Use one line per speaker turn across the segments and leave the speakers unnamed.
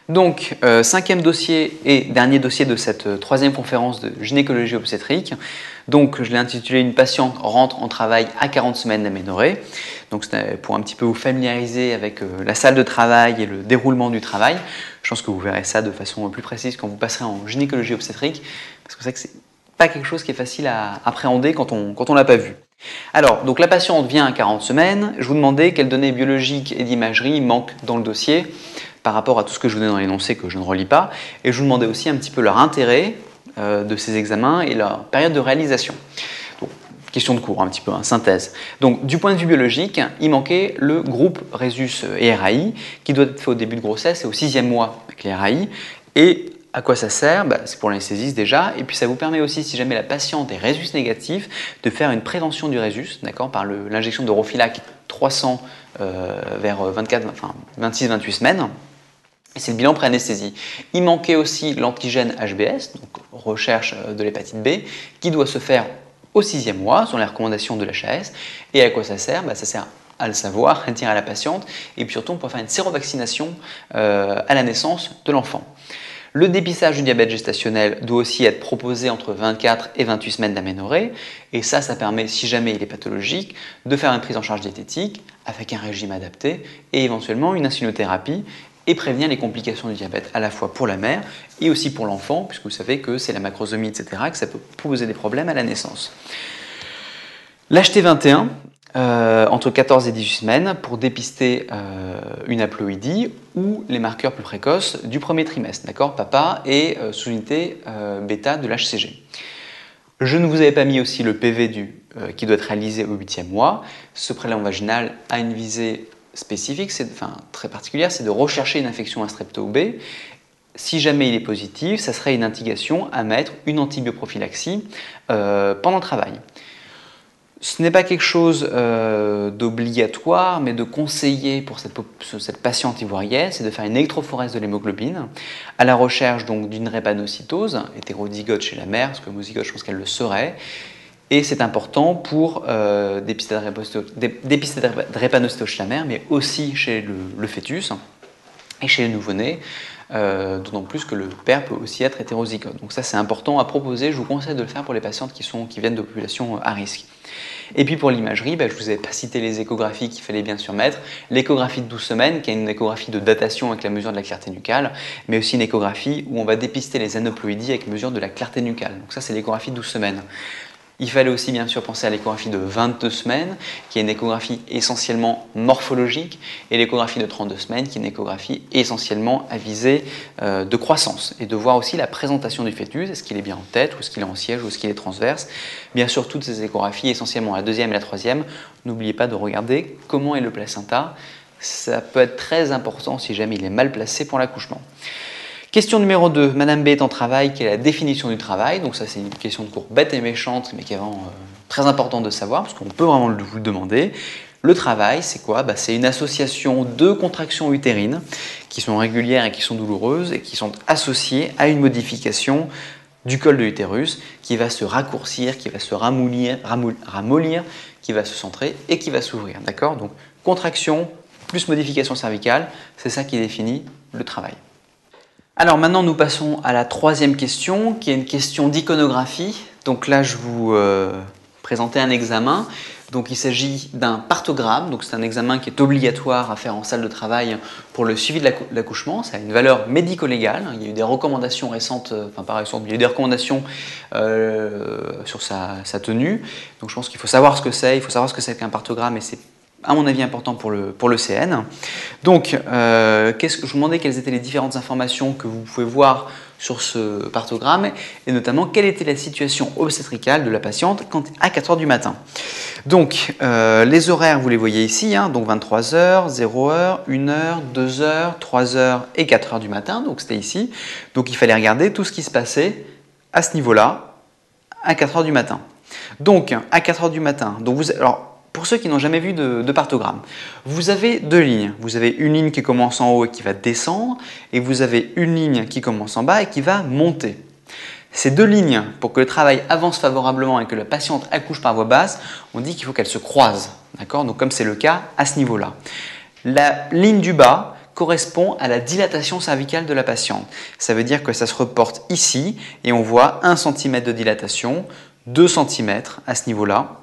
Donc, cinquième dossier et dernier dossier de cette troisième conférence de gynécologie obstétrique. Donc, je l'ai intitulé « Une patiente rentre en travail à 40 semaines d'aménorrhée ». Donc, c'était pour un petit peu vous familiariser avec la salle de travail et le déroulement du travail. Je pense que vous verrez ça de façon plus précise quand vous passerez en gynécologie obstétrique, parce que c'est vrai que c'est pas quelque chose qui est facile à appréhender quand on l'a pas vu. Alors, donc la patiente vient à 40 semaines. Je vous demandais quelles données biologiques et d'imagerie manquent dans le dossier par rapport à tout ce que je vous donnais dans l'énoncé que je ne relis pas. Et je vous demandais aussi un petit peu leur intérêt de ces examens et leur période de réalisation. Donc, question de cours, un petit peu, synthèse. Donc, du point de vue biologique, il manquait le groupe Rhésus et RAI, qui doit être fait au début de grossesse et au 6e mois avec les RAI. Et à quoi ça sert? C'est pour l'anesthésiste déjà, et puis ça vous permet aussi, si jamais la patiente est Rhésus négatif, de faire une prévention du Rhésus, d'accord, par l'injection de Roflac 300 vers 26-28 semaines. Et c'est le bilan pré-anesthésie. Il manquait aussi l'antigène HBS, donc recherche de l'hépatite B, qui doit se faire au 6e mois, selon les recommandations de l'HAS. Et à quoi ça sert? Ça sert à le savoir, à dire à la patiente, et puis surtout pour faire une sérovaccination à la naissance de l'enfant. Le dépistage du diabète gestationnel doit aussi être proposé entre 24 et 28 semaines d'aménorrhée, et ça permet, si jamais il est pathologique, de faire une prise en charge diététique avec un régime adapté et éventuellement une insulinothérapie et prévenir les complications du diabète à la fois pour la mère et aussi pour l'enfant, puisque vous savez que c'est la macrosomie, etc., que ça peut poser des problèmes à la naissance. L'HT21, entre 14 et 18 semaines pour dépister une haploïdie ou les marqueurs plus précoces du premier trimestre, d'accord, papa et sous-unité bêta de l'HCG. Je ne vous avais pas mis aussi le PV qui doit être réalisé au 8e mois. Ce prélèvement vaginal a une visée spécifique, très particulière, c'est de rechercher une infection à strepto-B. Si jamais il est positif, ça serait une indication à mettre une antibioprophylaxie pendant le travail. Ce n'est pas quelque chose d'obligatoire, mais de conseillé pour cette patiente ivoirienne, c'est de faire une électrophorèse de l'hémoglobine à la recherche donc d'une drépanocytose, hétérozygote chez la mère, parce que homozygote, je pense qu'elle le serait. Et c'est important pour dépister la drépanocytose chez la mère, mais aussi chez le fœtus et chez le nouveau-né. D'autant plus que le père peut aussi être hétérozygote. Donc ça c'est important à proposer, je vous conseille de le faire pour les patientes qui viennent de populations à risque. Et puis pour l'imagerie, je ne vous avais pas cité les échographies qu'il fallait bien sûr mettre. L'échographie de 12 semaines, qui est une échographie de datation avec la mesure de la clarté nucale, mais aussi une échographie où on va dépister les aneuploïdies avec mesure de la clarté nucale. Donc ça c'est l'échographie de 12 semaines. Il fallait aussi bien sûr penser à l'échographie de 22 semaines, qui est une échographie essentiellement morphologique, et l'échographie de 32 semaines, qui est une échographie essentiellement à visée de croissance, et de voir aussi la présentation du fœtus, est-ce qu'il est bien en tête, ou est-ce qu'il est en siège, ou est-ce qu'il est transverse. Bien sûr, toutes ces échographies, essentiellement la deuxième et la troisième, n'oubliez pas de regarder comment est le placenta. Ça peut être très important si jamais il est mal placé pour l'accouchement. Question numéro 2, Madame B est en travail, quelle est la définition du travail? Donc ça c'est une question de cours bête et méchante, mais qui est vraiment très importante de savoir, parce qu'on peut vraiment vous le demander. Le travail, c'est quoi? C'est une association de contractions utérines qui sont régulières et qui sont douloureuses et qui sont associées à une modification du col de l'utérus qui va se raccourcir, qui va se ramollir, qui va se centrer et qui va s'ouvrir. D'accord? Donc contraction plus modification cervicale, c'est ça qui définit le travail. Alors maintenant nous passons à la troisième question qui est une question d'iconographie. Donc là je vous présentais un examen. Donc il s'agit d'un parthogramme, donc c'est un examen qui est obligatoire à faire en salle de travail pour le suivi de l'accouchement. Ça a une valeur médico-légale. Il y a eu des recommandations récentes, il y a eu des recommandations sur sa tenue. Donc je pense qu'il faut savoir ce que c'est, il faut savoir ce que c'est qu'un parthogramme et c'est à mon avis important pour le CN. Donc, je vous demandais quelles étaient les différentes informations que vous pouvez voir sur ce parthogramme et notamment quelle était la situation obstétricale de la patiente à 4 h du matin. Donc, les horaires, vous les voyez ici, donc 23 h, 0 h, 1 h, 2 h, 3 h et 4 h du matin, donc c'était ici. Donc, il fallait regarder tout ce qui se passait à ce niveau-là, à 4 h du matin. Donc, à 4 h du matin, pour ceux qui n'ont jamais vu de parthogramme, vous avez deux lignes. Vous avez une ligne qui commence en haut et qui va descendre, et vous avez une ligne qui commence en bas et qui va monter. Ces deux lignes, pour que le travail avance favorablement et que la patiente accouche par voie basse, on dit qu'il faut qu'elles se croisent. Donc comme c'est le cas à ce niveau-là. La ligne du bas correspond à la dilatation cervicale de la patiente. Ça veut dire que ça se reporte ici et on voit 1 cm de dilatation, 2 cm à ce niveau-là,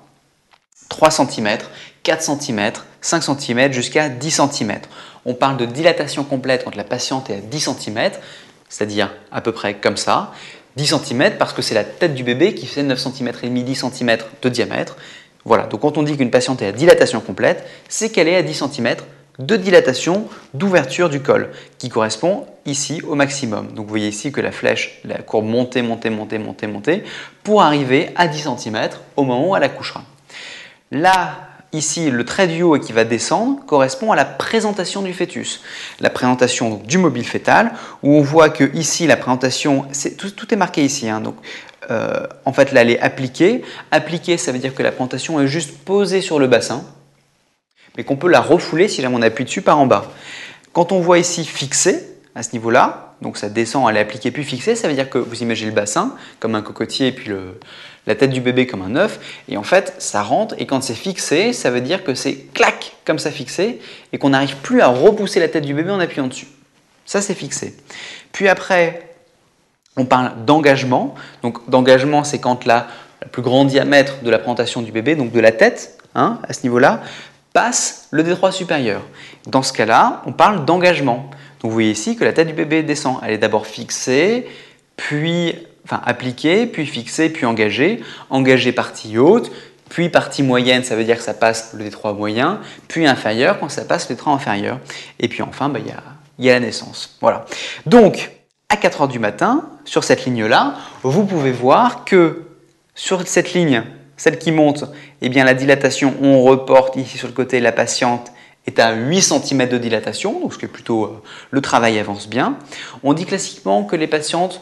3 cm, 4 cm, 5 cm jusqu'à 10 cm. On parle de dilatation complète quand la patiente est à 10 cm, c'est-à-dire à peu près comme ça. 10 cm parce que c'est la tête du bébé qui fait 9 cm et demi, 10 cm de diamètre. Voilà, donc quand on dit qu'une patiente est à dilatation complète, c'est qu'elle est à 10 cm de dilatation d'ouverture du col, qui correspond ici au maximum. Donc vous voyez ici que la flèche, la courbe montée, pour arriver à 10 cm au moment où elle accouchera. Là, ici, le trait du haut et qui va descendre correspond à la présentation du fœtus. La présentation du mobile fœtal, où on voit que ici, la présentation, tout est marqué ici. Donc, en fait, là, elle est appliquée. Appliquée, ça veut dire que la présentation est juste posée sur le bassin, mais qu'on peut la refouler si jamais on appuie dessus par en bas. Quand on voit ici fixée, à ce niveau-là, donc ça descend, elle est appliquée puis fixée, ça veut dire que vous imaginez le bassin comme un cocotier et puis la tête du bébé comme un œuf, et en fait ça rentre, et quand c'est fixé, ça veut dire que c'est clac, comme ça fixé, et qu'on n'arrive plus à repousser la tête du bébé en appuyant dessus. Ça c'est fixé. Puis après, on parle d'engagement. Donc d'engagement, c'est quand le plus grand diamètre de la présentation du bébé, donc de la tête, à ce niveau-là, passe le détroit supérieur. Dans ce cas-là, on parle d'engagement. Donc vous voyez ici que la tête du bébé descend. Elle est d'abord fixée, puis appliquée, puis fixée, puis engagée. Engagée partie haute, puis partie moyenne, ça veut dire que ça passe le détroit moyen, puis inférieur quand ça passe le détroit inférieur. Et puis enfin, il y a la naissance. Voilà. Donc, à 4 h du matin, sur cette ligne-là, vous pouvez voir que sur cette ligne, celle qui monte, eh bien la dilatation, on reporte ici sur le côté, la patiente est à 8 cm de dilatation, donc ce qui est plutôt, le travail avance bien. On dit classiquement que les patientes,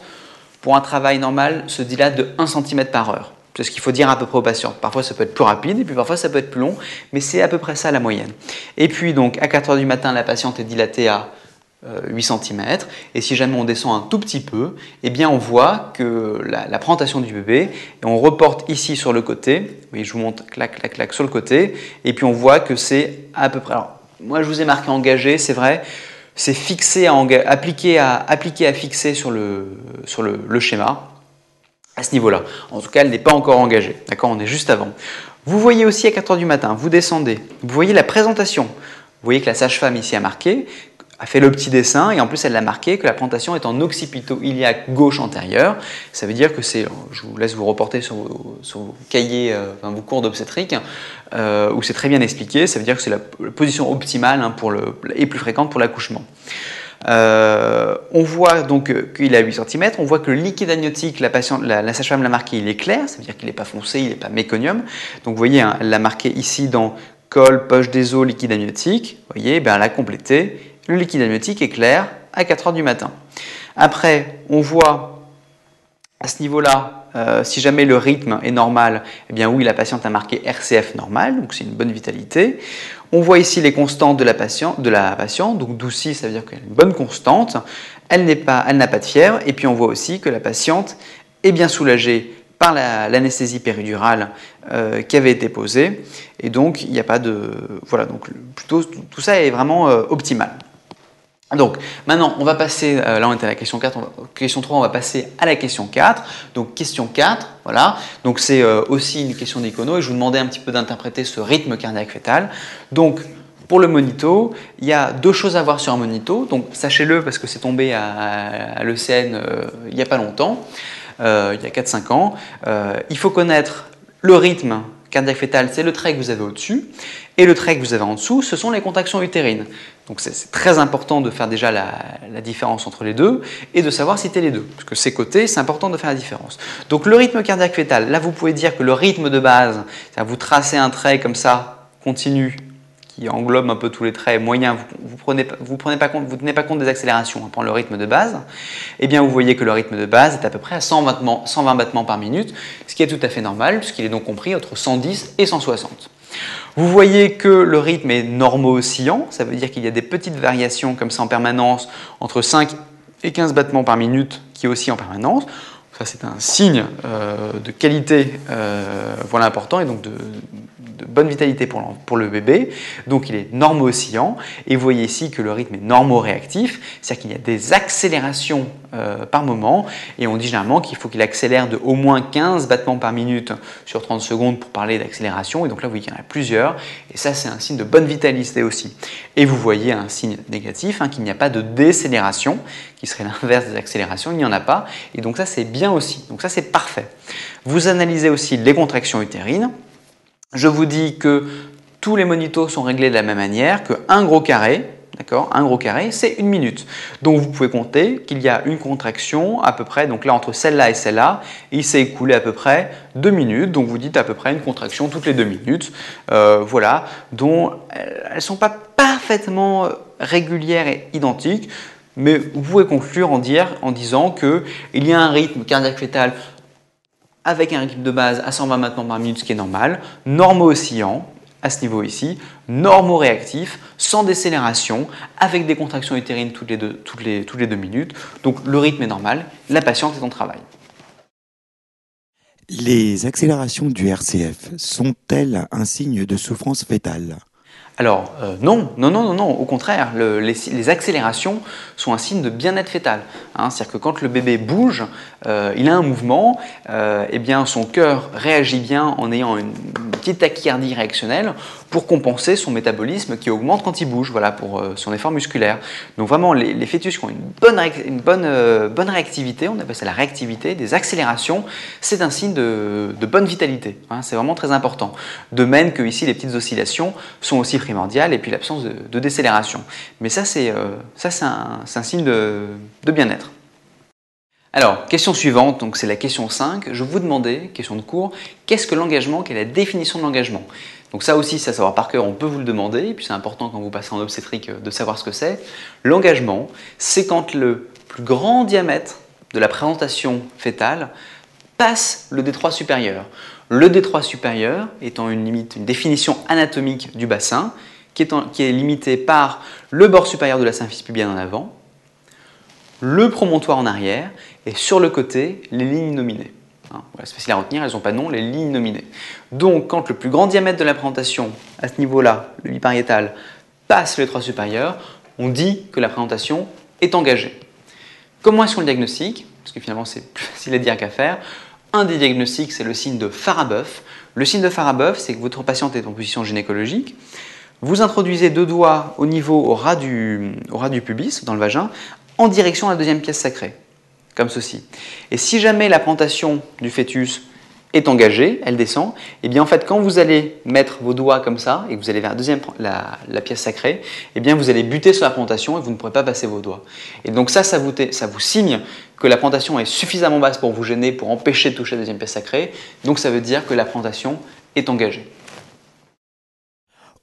pour un travail normal, se dilatent de 1 cm par heure. C'est ce qu'il faut dire à peu près aux patientes. Parfois ça peut être plus rapide et puis parfois ça peut être plus long, mais c'est à peu près ça la moyenne. Et puis donc à 4 h du matin, la patiente est dilatée à 8 cm, et si jamais on descend un tout petit peu, eh bien on voit que la présentation du bébé, et on reporte ici sur le côté, oui, je vous montre, clac, clac, clac, sur le côté, et puis on voit que c'est à peu près, alors moi je vous ai marqué engagé, c'est vrai, c'est fixé appliqué à fixer sur le schéma, à ce niveau-là. En tout cas, elle n'est pas encore engagée, d'accord, on est juste avant. Vous voyez aussi à 4 h du matin, vous descendez, vous voyez la présentation, vous voyez que la sage-femme ici a marqué, a fait le petit dessin, et en plus elle l'a marqué que la présentation est en occipito-iliaque gauche antérieure. Ça veut dire que c'est, je vous laisse vous reporter sur vos cahiers, vos cours d'obstétrique, où c'est très bien expliqué. Ça veut dire que c'est la position optimale et plus fréquente pour l'accouchement. On voit donc qu'il est à 8 cm, on voit que le liquide amniotique, la sage-femme l'a marqué, il est clair, ça veut dire qu'il n'est pas foncé, il n'est pas méconium. Donc vous voyez, elle l'a marqué ici dans col, poche des os, liquide amniotique. Vous voyez, elle a complété. Le liquide amniotique est clair à 4 h du matin. Après, on voit à ce niveau-là, si jamais le rythme est normal, eh bien oui, la patiente a marqué RCF normal, donc c'est une bonne vitalité. On voit ici les constantes de la patiente, donc 12,6, ça veut dire qu'elle a une bonne constante. Elle n'a pas de fièvre, et puis on voit aussi que la patiente est bien soulagée par l'anesthésie péridurale qui avait été posée, et donc il n'y a pas de... Voilà, donc plutôt tout ça est vraiment optimal. Donc maintenant on va passer, là on était à la question 4, question 3, on va passer à la question 4. Donc question 4, voilà, donc c'est aussi une question d'écono, et je vous demandais un petit peu d'interpréter ce rythme cardiaque fœtal. Donc pour le monito, il y a 2 choses à voir sur un monito, donc sachez-le parce que c'est tombé à l'ECN il n'y a pas longtemps, il y a 4-5 ans. Il faut connaître le rythme cardiaque fœtal, c'est le trait que vous avez au-dessus, et le trait que vous avez en dessous, ce sont les contractions utérines. Donc c'est très important de faire déjà la différence entre les deux, et de savoir citer les deux, parce que ces côtés, c'est important de faire la différence. Donc le rythme cardiaque fœtal, là vous pouvez dire que le rythme de base, c'est-à-dire vous tracez un trait comme ça, continu, qui englobe un peu tous les traits moyens, vous ne tenez pas compte des accélérations, on prend le rythme de base, et bien vous voyez que le rythme de base est à peu près à 120 battements par minute, ce qui est tout à fait normal, puisqu'il est donc compris entre 110 et 160. Vous voyez que le rythme est normo-oscillant, ça veut dire qu'il y a des petites variations comme ça en permanence, entre 5 et 15 battements par minute qui oscillent en permanence. Ça c'est un signe de qualité voilà, important, et donc de bonne vitalité pour le bébé, donc il est normo-oscillant, et vous voyez ici que le rythme est normo-réactif, c'est-à-dire qu'il y a des accélérations par moment, et on dit généralement qu'il faut qu'il accélère de au moins 15 battements par minute sur 30 secondes pour parler d'accélération, et donc là vous voyez qu'il y en a plusieurs, et ça c'est un signe de bonne vitalité aussi. Et vous voyez un signe négatif, qu'il n'y a pas de décélération, qui serait l'inverse des accélérations, il n'y en a pas, et donc ça c'est bien aussi, donc ça c'est parfait. Vous analysez aussi les contractions utérines. Je vous dis que tous les monitos sont réglés de la même manière, qu'un gros carré, d'accord, un gros carré, c'est 1 minute. Donc vous pouvez compter qu'il y a une contraction à peu près, donc là entre celle-là et celle-là, il s'est écoulé à peu près 2 minutes, donc vous dites à peu près une contraction toutes les 2 minutes, voilà, dont elles ne sont pas parfaitement régulières et identiques, mais vous pouvez conclure en disant qu'il y a un rythme cardiaque fœtal avec un rythme de base à 120 battements par minute, ce qui est normal, normo-oscillant, à ce niveau ici, normo-réactif, sans décélération, avec des contractions utérines toutes les 2 minutes. Donc le rythme est normal, la patiente est en travail.
Les accélérations du RCF sont-elles un signe de souffrance fœtale?
Alors non, au contraire, les accélérations sont un signe de bien-être fœtal. C'est-à-dire que quand le bébé bouge, il a un mouvement, eh bien son cœur réagit bien en ayant une petite tachycardie réactionnelle pour compenser son métabolisme qui augmente quand il bouge, voilà, pour son effort musculaire. Donc vraiment, les fœtus qui ont une bonne réactivité, on appelle ça la réactivité, des accélérations, c'est un signe de bonne vitalité. C'est vraiment très important. De même que ici, les petites oscillations sont aussi primordiales, et puis l'absence de décélération. Mais ça, c'est un signe de bien-être. Alors, question suivante, donc c'est la question 5. Je vous demandais, question de cours, qu'est-ce que l'engagement, quelle est la définition de l'engagement? Donc ça aussi, c'est à savoir par cœur, on peut vous le demander, et puis c'est important quand vous passez en obstétrique de savoir ce que c'est. L'engagement, c'est quand le plus grand diamètre de la présentation fœtale passe le détroit supérieur. Le détroit supérieur étant une définition anatomique du bassin, qui est limitée par le bord supérieur de la symphyse pubienne en avant, le promontoire en arrière, et sur le côté, les lignes nominées. Voilà, c'est facile à retenir, elles n'ont pas de nom, les lignes nominées. Donc, quand le plus grand diamètre de la présentation, à ce niveau-là, le bipariétal, passe le détroit supérieur, on dit que la présentation est engagée. Comment est-ce qu'on le diagnostique? Parce que finalement, c'est plus facile à dire qu'à faire. Un des diagnostics, c'est le signe de Farabeuf. Le signe de Farabeuf, c'est que votre patiente est en position gynécologique. Vous introduisez 2 doigts au ras du pubis, dans le vagin, en direction de la deuxième pièce sacrée, comme ceci. Et si jamais la présentation du fœtus est engagée, elle descend, et bien en fait quand vous allez mettre vos doigts comme ça et que vous allez vers la pièce sacrée, et bien vous allez buter sur la présentation et vous ne pourrez pas passer vos doigts. Et donc ça vous signe que la présentation est suffisamment basse pour vous gêner, pour empêcher de toucher la deuxième pièce sacrée, donc ça veut dire que la présentation est engagée.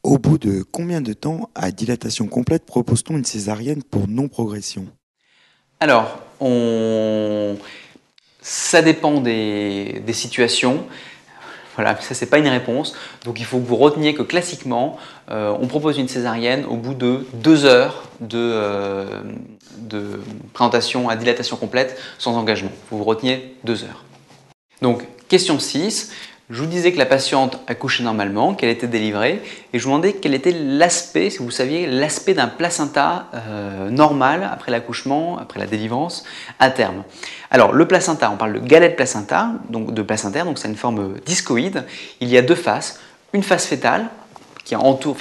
Au bout de combien de temps à dilatation complète propose-t-on une césarienne pour non-progression?
Alors, ça dépend des situations. Voilà, ça c'est pas une réponse. Donc il faut que vous reteniez que classiquement, on propose une césarienne au bout de 2 heures de présentation à dilatation complète sans engagement. Vous reteniez 2 heures. Donc question 6. Je vous disais que la patiente accouchait normalement, qu'elle était délivrée, et je vous demandais quel était l'aspect, si vous saviez, l'aspect d'un placenta normal après l'accouchement, après la délivrance, à terme. Alors le placenta, on parle de galette placenta, donc de placentaire, donc c'est une forme discoïde. Il y a 2 faces, une face fœtale, qui entoure,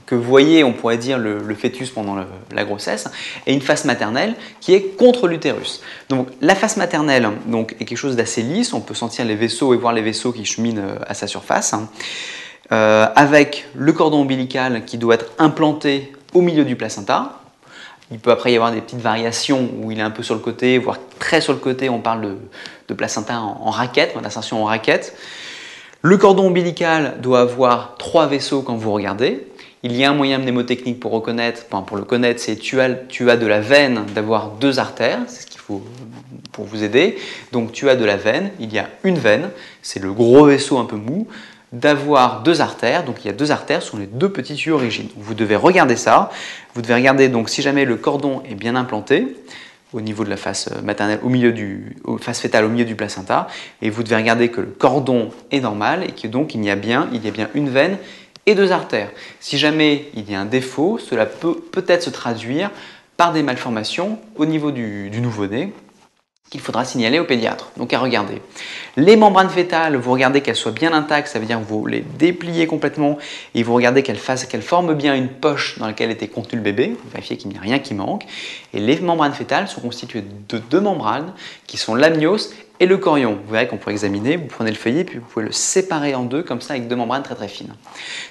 que vous voyez, on pourrait dire, le fœtus pendant la grossesse, et une face maternelle qui est contre l'utérus. Donc la face maternelle est quelque chose d'assez lisse, on peut sentir les vaisseaux et voir les vaisseaux qui cheminent à sa surface, avec le cordon ombilical qui doit être implanté au milieu du placenta. Il peut après y avoir des petites variations où il est un peu sur le côté, voire très sur le côté, on parle de placenta en raquette, d'insertion en raquette. Le cordon ombilical doit avoir 3 vaisseaux quand vous regardez. Il y a un moyen mnémotechnique pour le connaître, c'est tu as de la veine d'avoir 2 artères, c'est ce qu'il faut pour vous aider. Donc tu as de la veine, il y a une veine, c'est le gros vaisseau un peu mou, d'avoir 2 artères, donc il y a 2 artères sur les 2 petits tuyaux rigides. Vous devez regarder ça, vous devez regarder donc si jamais le cordon est bien implanté, au niveau de la face maternelle, face fétale au milieu du placenta, et vous devez regarder que le cordon est normal et que donc il y a bien une veine et 2 artères. Si jamais il y a un défaut, cela peut peut-être se traduire par des malformations au niveau du nouveau-né qu'il faudra signaler au pédiatre. Donc à regarder. Les membranes fétales, vous regardez qu'elles soient bien intactes, ça veut dire que vous les dépliez complètement et vous regardez qu'elles forment bien une poche dans laquelle était contenu le bébé, vous vérifiez qu'il n'y a rien qui manque. Et les membranes fétales sont constituées de 2 membranes qui sont l'amnios et le chorion. Vous verrez qu'on peut examiner, vous prenez le feuillet puis vous pouvez le séparer en 2 comme ça avec 2 membranes très très fines.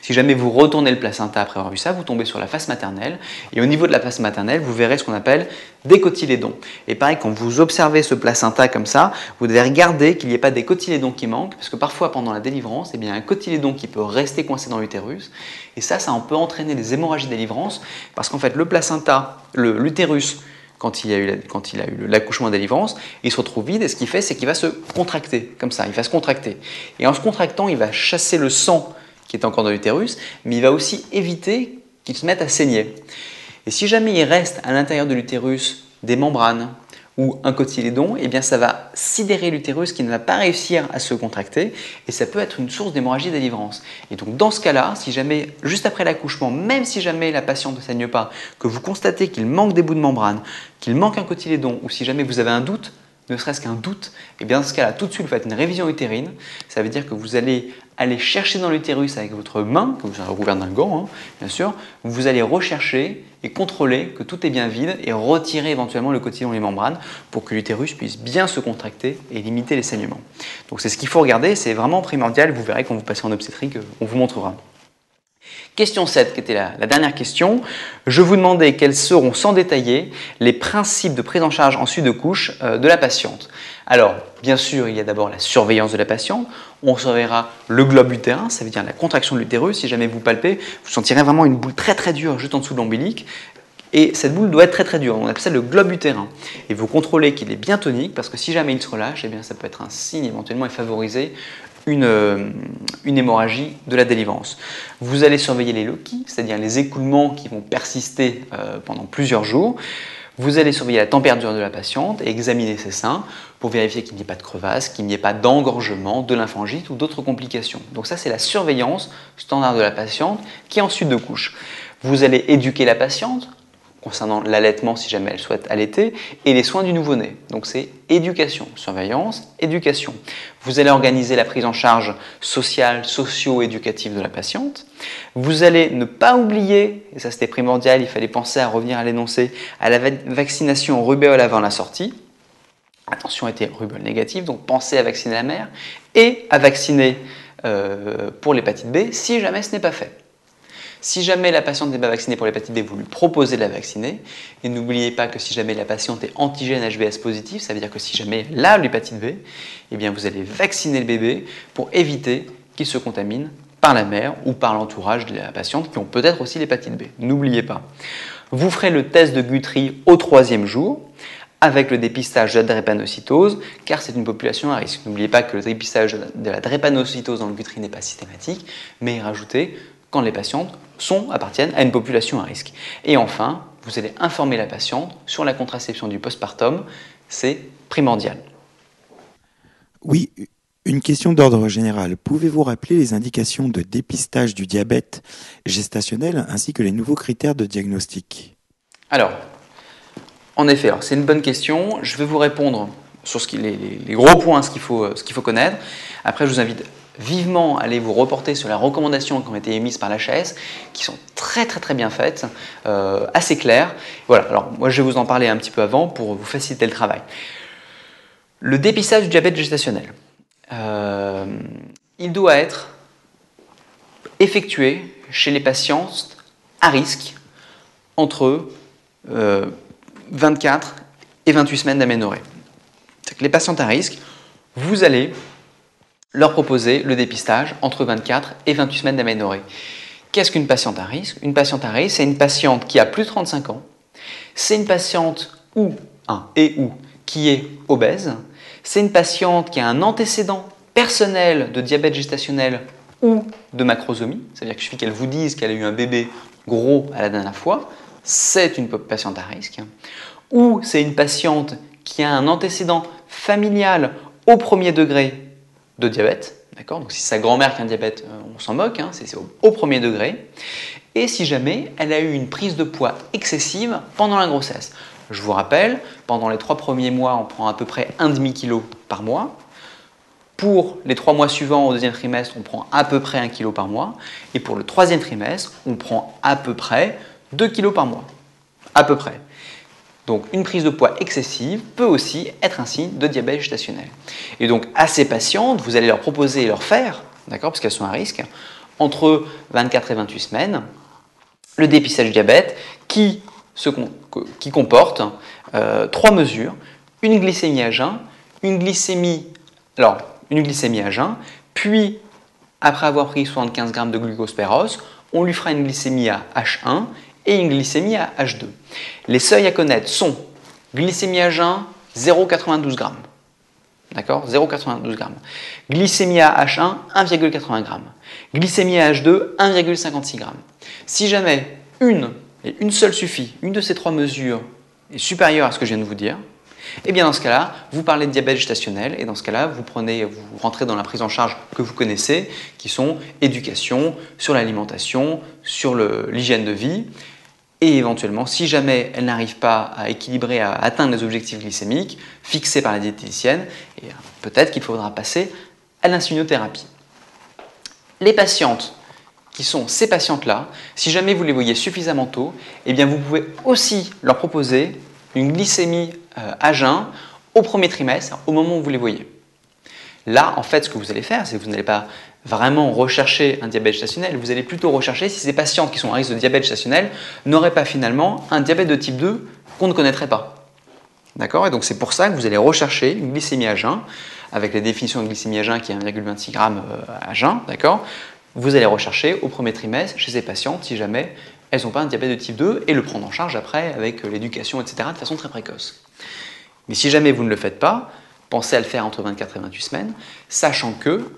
Si jamais vous retournez le placenta après avoir vu ça, vous tombez sur la face maternelle et au niveau de la face maternelle, vous verrez ce qu'on appelle des cotylédons. Et pareil, quand vous observez ce placenta comme ça, vous devez regarder qu'il n'y ait pas des cotylédons qui manquent parce que parfois pendant la délivrance, il y a un cotylédon qui peut rester coincé dans l'utérus et ça peut entraîner des hémorragies de délivrance parce qu'en fait le placenta, l'utérus, quand il a eu l'accouchement de délivrance, il se retrouve vide et ce qu'il fait, c'est qu'il va se contracter, comme ça, il va se contracter. Et en se contractant, il va chasser le sang qui est encore dans l'utérus, mais il va aussi éviter qu'il se mette à saigner. Et si jamais il reste à l'intérieur de l'utérus des membranes ou un cotylédon, eh bien ça va sidérer l'utérus qui ne va pas réussir à se contracter et ça peut être une source d'hémorragie de délivrance. Et donc dans ce cas-là, si jamais, juste après l'accouchement, même si jamais la patiente ne saigne pas, que vous constatez qu'il manque des bouts de membrane, qu'il manque un cotylédon ou si jamais vous avez un doute, ne serait-ce qu'un doute, et bien dans ce cas-là, tout de suite, vous faites une révision utérine. Ça veut dire que vous allez aller chercher dans l'utérus avec votre main, que vous avez recouvert d'un gant, bien sûr, vous allez rechercher et contrôler que tout est bien vide et retirer éventuellement le cotylédon et les membranes pour que l'utérus puisse bien se contracter et limiter les saignements. Donc c'est ce qu'il faut regarder, c'est vraiment primordial, vous verrez quand vous passez en obstétrique, on vous montrera. Question 7, qui était la dernière question. Je vous demandais quels seront, sans détailler, les principes de prise en charge en suite de couche de la patiente. Alors, bien sûr, il y a d'abord la surveillance de la patiente. On surveillera le globe utérin, ça veut dire la contraction de l'utérus. Si jamais vous palpez, vous sentirez vraiment une boule très très dure juste en dessous de l'ombilic. Et cette boule doit être très très dure, on appelle ça le globe utérin. Et vous contrôlez qu'il est bien tonique, parce que si jamais il se relâche, eh bien, ça peut être un signe éventuellement et favoriser une hémorragie de la délivrance. Vous allez surveiller les loquis, c'est-à-dire les écoulements qui vont persister pendant plusieurs jours. Vous allez surveiller la température de la patiente et examiner ses seins pour vérifier qu'il n'y ait pas de crevasse, qu'il n'y ait pas d'engorgement, de lymphangite ou d'autres complications. Donc ça, c'est la surveillance standard de la patiente qui est en suite de couche. Vous allez éduquer la patiente concernant l'allaitement si jamais elle souhaite allaiter, et les soins du nouveau-né. Donc c'est éducation, surveillance, éducation. Vous allez organiser la prise en charge sociale, socio-éducative de la patiente. Vous allez ne pas oublier, et ça c'était primordial, il fallait penser à revenir à l'énoncé, à la vaccination rubéole avant la sortie. Attention, était rubéole négative, donc pensez à vacciner la mère, et à vacciner pour l'hépatite B si jamais ce n'est pas fait. Si jamais la patiente n'est pas vaccinée pour l'hépatite B, vous lui proposez de la vacciner. Et n'oubliez pas que si jamais la patiente est antigène HBs positif, ça veut dire que si jamais elle a l'hépatite B, eh bien vous allez vacciner le bébé pour éviter qu'il se contamine par la mère ou par l'entourage de la patiente qui ont peut-être aussi l'hépatite B. N'oubliez pas. Vous ferez le test de Guthrie au 3e jour avec le dépistage de la drépanocytose, car c'est une population à risque. N'oubliez pas que le dépistage de la drépanocytose dans le Guthrie n'est pas systématique, mais rajouté quand les patientes appartiennent à une population à risque. Et enfin, vous allez informer la patiente sur la contraception du postpartum, c'est primordial.
Oui, une question d'ordre général. Pouvez-vous rappeler les indications de dépistage du diabète gestationnel ainsi que les nouveaux critères de diagnostic?
Alors, en effet, c'est une bonne question. Je vais vous répondre sur les gros points, ce qu'il faut connaître. Après, je vous invite vivement à aller vous reporter sur les recommandations qui ont été émises par l'HAS, qui sont très très très bien faites, assez claires. Voilà, alors moi je vais vous en parler un petit peu avant pour vous faciliter le travail. Le dépistage du diabète gestationnel, il doit être effectué chez les patientes à risque entre 24 et 28 semaines d'aménorrhée. Les patientes à risque, vous allez leur proposer le dépistage entre 24 et 28 semaines d'aménorrhée. Qu'est-ce qu'une patiente à risque? Une patiente à risque, c'est une patiente qui a plus de 35 ans, c'est une patiente qui est obèse, c'est une patiente qui a un antécédent personnel de diabète gestationnel ou de macrosomie, c'est-à-dire qu'il suffit qu'elle vous dise qu'elle a eu un bébé gros à la dernière fois, c'est une patiente à risque, ou c'est une patiente qui a un antécédent familial au premier degré de diabète, d'accord? Donc si sa grand-mère qui a un diabète, on s'en moque, hein, c'est au premier degré, et si jamais elle a eu une prise de poids excessive pendant la grossesse. Je vous rappelle, pendant les 3 premiers mois, on prend à peu près 1,5 kg par mois. Pour les 3 mois suivants au deuxième trimestre, on prend à peu près 1 kg par mois. Et pour le troisième trimestre, on prend à peu près 2 kg par mois. À peu près. Donc une prise de poids excessive peut aussi être un signe de diabète gestationnel. Et donc à ces patientes, vous allez leur proposer et leur faire, d'accord, parce qu'elles sont à risque, entre 24 et 28 semaines, le dépistage du diabète qui comporte 3 mesures, une glycémie à jeun, une glycémie à jeun, puis après avoir pris 75 g de glucospérose, on lui fera une glycémie à H1 et une glycémie à H2. Les seuils à connaître sont glycémie à jeun 0,92 g. D'accord, 0,92 g. Glycémie à H1, 1,80 g. Glycémie à H2, 1,56 g. Si jamais une seule suffit, une de ces 3 mesures est supérieure à ce que je viens de vous dire, et bien dans ce cas-là, vous parlez de diabète gestationnel et dans ce cas-là, vous rentrez dans la prise en charge que vous connaissez, qui sont éducation, sur l'alimentation, sur l'hygiène de vie. Et éventuellement, si jamais elle n'arrive pas à équilibrer, à atteindre les objectifs glycémiques fixés par la diététicienne, et peut-être qu'il faudra passer à l'insulinothérapie. Les patientes qui sont ces patientes-là, si jamais vous les voyez suffisamment tôt, eh bien vous pouvez aussi leur proposer une glycémie à jeun au premier trimestre, au moment où vous les voyez. Là, en fait, ce que vous allez faire, c'est que vous n'allez pas vraiment rechercher un diabète gestationnel, vous allez plutôt rechercher si ces patientes qui sont à risque de diabète gestationnel n'auraient pas finalement un diabète de type 2 qu'on ne connaîtrait pas. D'accord? Et donc c'est pour ça que vous allez rechercher une glycémie à jeun, avec la définition de glycémie à jeun qui est 1,26 g à jeun, d'accord? Vous allez rechercher au premier trimestre chez ces patientes si jamais elles n'ont pas un diabète de type 2 et le prendre en charge après avec l'éducation, etc. de façon très précoce. Mais si jamais vous ne le faites pas, pensez à le faire entre 24 et 28 semaines, sachant que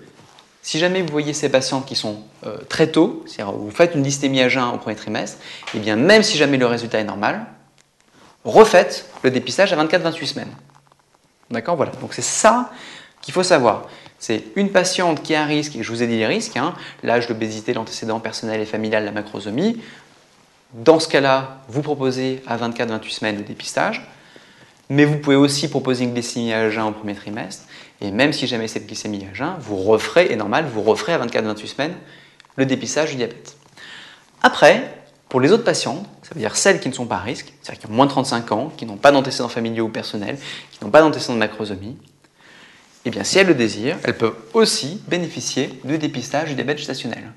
si jamais vous voyez ces patientes qui sont très tôt, c'est-à-dire vous faites une glycémie à jeun au premier trimestre, et bien même si jamais le résultat est normal, refaites le dépistage à 24-28 semaines. D'accord? Voilà. Donc c'est ça qu'il faut savoir. C'est une patiente qui a un risque, et je vous ai dit les risques, hein, l'âge, l'obésité, l'antécédent personnel et familial, la macrosomie. Dans ce cas-là, vous proposez à 24-28 semaines le dépistage, mais vous pouvez aussi proposer une glycémie à jeun au premier trimestre, et même si jamais cette glycémie à jeun, vous referez à 24-28 semaines le dépistage du diabète. Après, pour les autres patientes, ça veut dire celles qui ne sont pas à risque, c'est-à-dire qui ont moins de 35 ans, qui n'ont pas d'antécédents familiaux ou personnels, qui n'ont pas d'antécédents de macrosomie, eh bien, si elles le désirent, elles peuvent aussi bénéficier du dépistage du diabète gestationnel.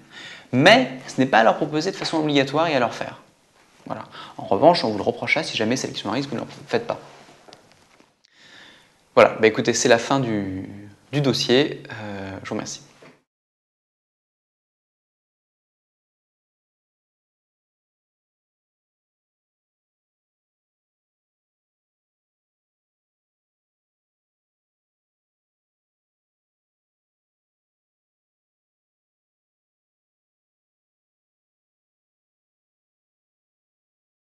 Mais ce n'est pas à leur proposer de façon obligatoire et à leur faire. Voilà. En revanche, on vous le reprochera si jamais celles qui sont à risque, vous ne le faites pas. Voilà, écoutez, c'est la fin du dossier. Je vous remercie.